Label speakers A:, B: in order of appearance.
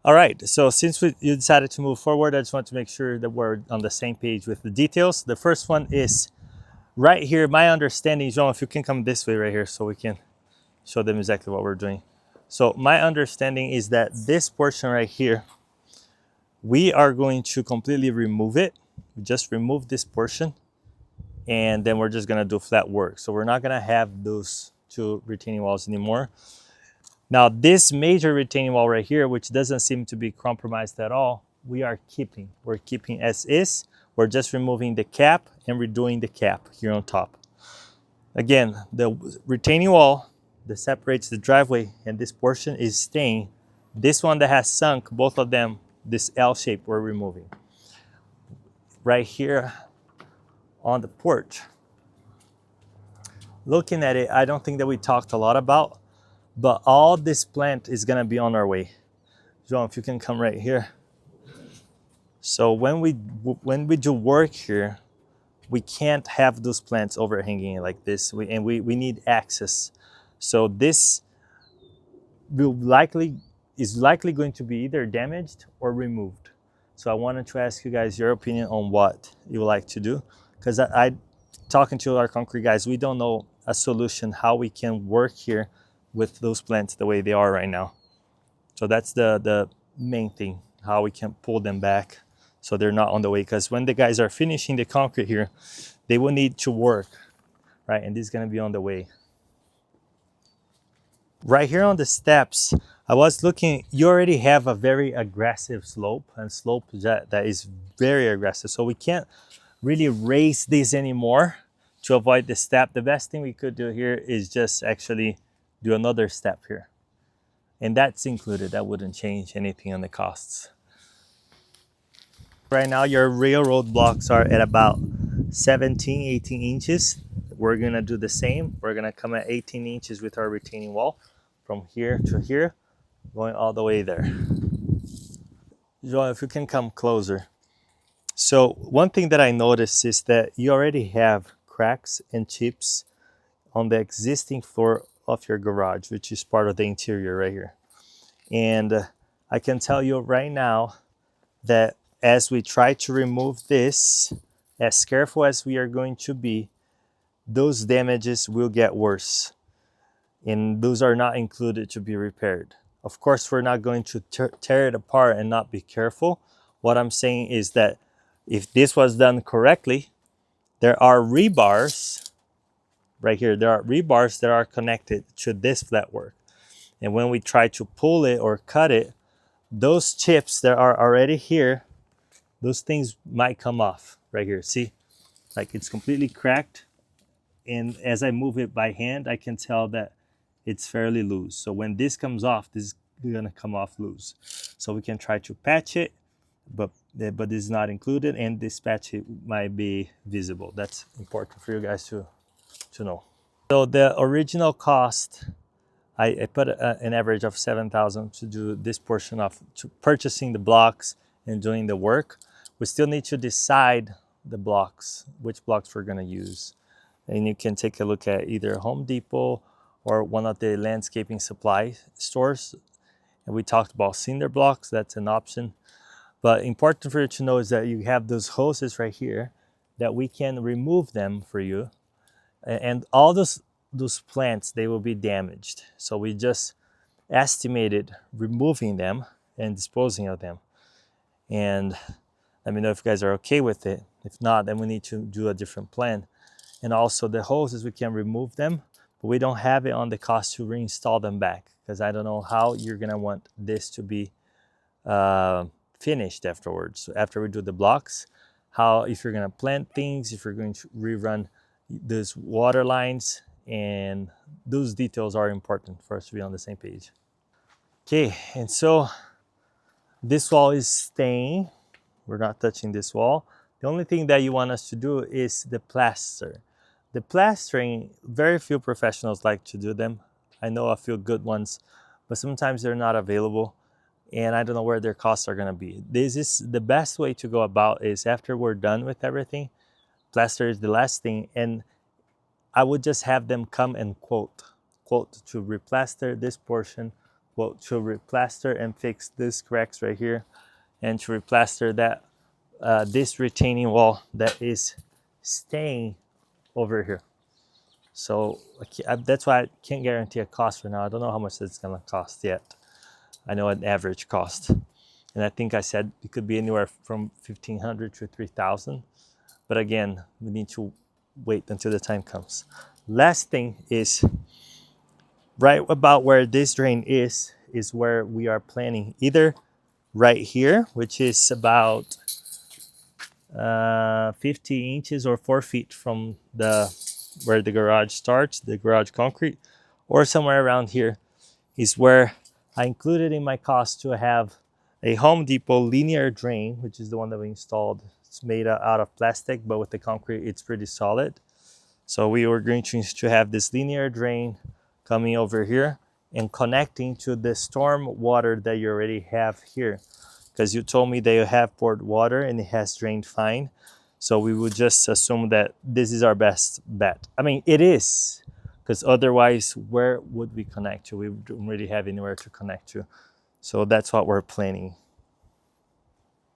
A: All right, so since you decided to move forward, I just want to make sure that we're on the same page with the details. The first one is right here. My understanding, John, if you can come this way right here so we can show them exactly what we're doing. So my understanding is that this portion right here, we are going to completely remove it. We just remove this portion, and then we're just gonna do flat work. So we're not gonna have those two retaining walls anymore. Now this major retaining wall right here, which doesn't seem to be compromised at all, we're keeping as is. We're just removing the cap and redoing the cap here on top. Again, the retaining wall that separates the driveway and this portion is staying. This one that has sunk, both of them, this L shape we're removing. Right here on the porch, looking at it, I don't think that we talked a lot about, but all this plant is gonna be on our way. John, if you can come right here. So when we do work here, we can't have those plants overhanging like this. We need access. So this is likely going to be either damaged or removed. So I wanted to ask you guys your opinion on what you would like to do, because I talking to our concrete guys, we don't know a solution how we can work here with those plants the way they are right now. So that's the main thing, how we can pull them back so they're not on the way. Because when the guys are finishing the concrete here, they will need to work, right? And this is gonna be on the way. Right here on the steps, I was looking, you already have a very aggressive slope, and slope that is very aggressive. So we can't really raise this anymore to avoid the step. The best thing we could do here is just actually do another step here. And that's included, that wouldn't change anything on the costs. Right now, your railroad blocks are at about 17, 18 inches. We're gonna do the same. We're gonna come at 18 inches with our retaining wall from here to here, going all the way there. Joel, if you can come closer. So one thing that I noticed is that you already have cracks and chips on the existing floor of your garage, which is part of the interior right here. And I can tell you right now that as we try to remove this, as careful as we are going to be, those damages will get worse. And those are not included to be repaired. Of course, we're not going to tear it apart and not be careful. What I'm saying is that if this was done correctly, there are rebars right here. There are rebars that are connected to this flatwork. And when we try to pull it or cut it, those chips that are already here, those things might come off right here. See, like it's completely cracked. And as I move it by hand, I can tell that it's fairly loose. So when this comes off, this is gonna come off loose. So we can try to patch it, but this is not included, and this patch it might be visible. That's important for you guys to know. So the original cost, I put an average of 7,000 to do this portion of purchasing the blocks and doing the work. We still need to decide the blocks, which blocks we're gonna use. And you can take a look at either Home Depot or one of the landscaping supply stores. And we talked about cinder blocks, that's an option. But important for you to know is that you have those hoses right here that we can remove them for you. And all those plants, they will be damaged. So we just estimated removing them and disposing of them. And let me know if you guys are okay with it. If not, then we need to do a different plan. And also the hoses, we can remove them, but we don't have it on the cost to reinstall them back, because I don't know how you're gonna want this to be finished afterwards. So after we do the blocks, how, if you're gonna plant things, if you're going to rerun those water lines, and those details are important for us to be on the same page. Okay, and so this wall is staying. We're not touching this wall. The only thing that you want us to do is the plaster. The plastering, very few professionals like to do them. I know a few good ones, but sometimes they're not available, and I don't know where their costs are gonna be. This is the best way to go about is after we're done with everything, plaster is the last thing, and I would just have them come and quote to replaster this portion well, to replaster and fix this cracks right here, and to replaster that this retaining wall that is staying over here. So that's why I can't guarantee a cost for now. I don't know how much it's gonna cost yet. I know an average cost, and I think I said it could be anywhere from 1,500 to 3,000. But again, we need to wait until the time comes. Last thing is right about where this drain is where we are planning either right here, which is about 50 inches or 4 feet from the where the garage starts, the garage concrete, or somewhere around here is where I included in my cost to have a Home Depot linear drain, which is the one that we installed. It's made out of plastic, but with the concrete, it's pretty solid. So we were going to have this linear drain coming over here and connecting to the storm water that you already have here. Because you told me that you have poured water and it has drained fine. So we would just assume that this is our best bet. I mean, it is, because otherwise, where would we connect to? We don't really have anywhere to connect to. So that's what we're planning.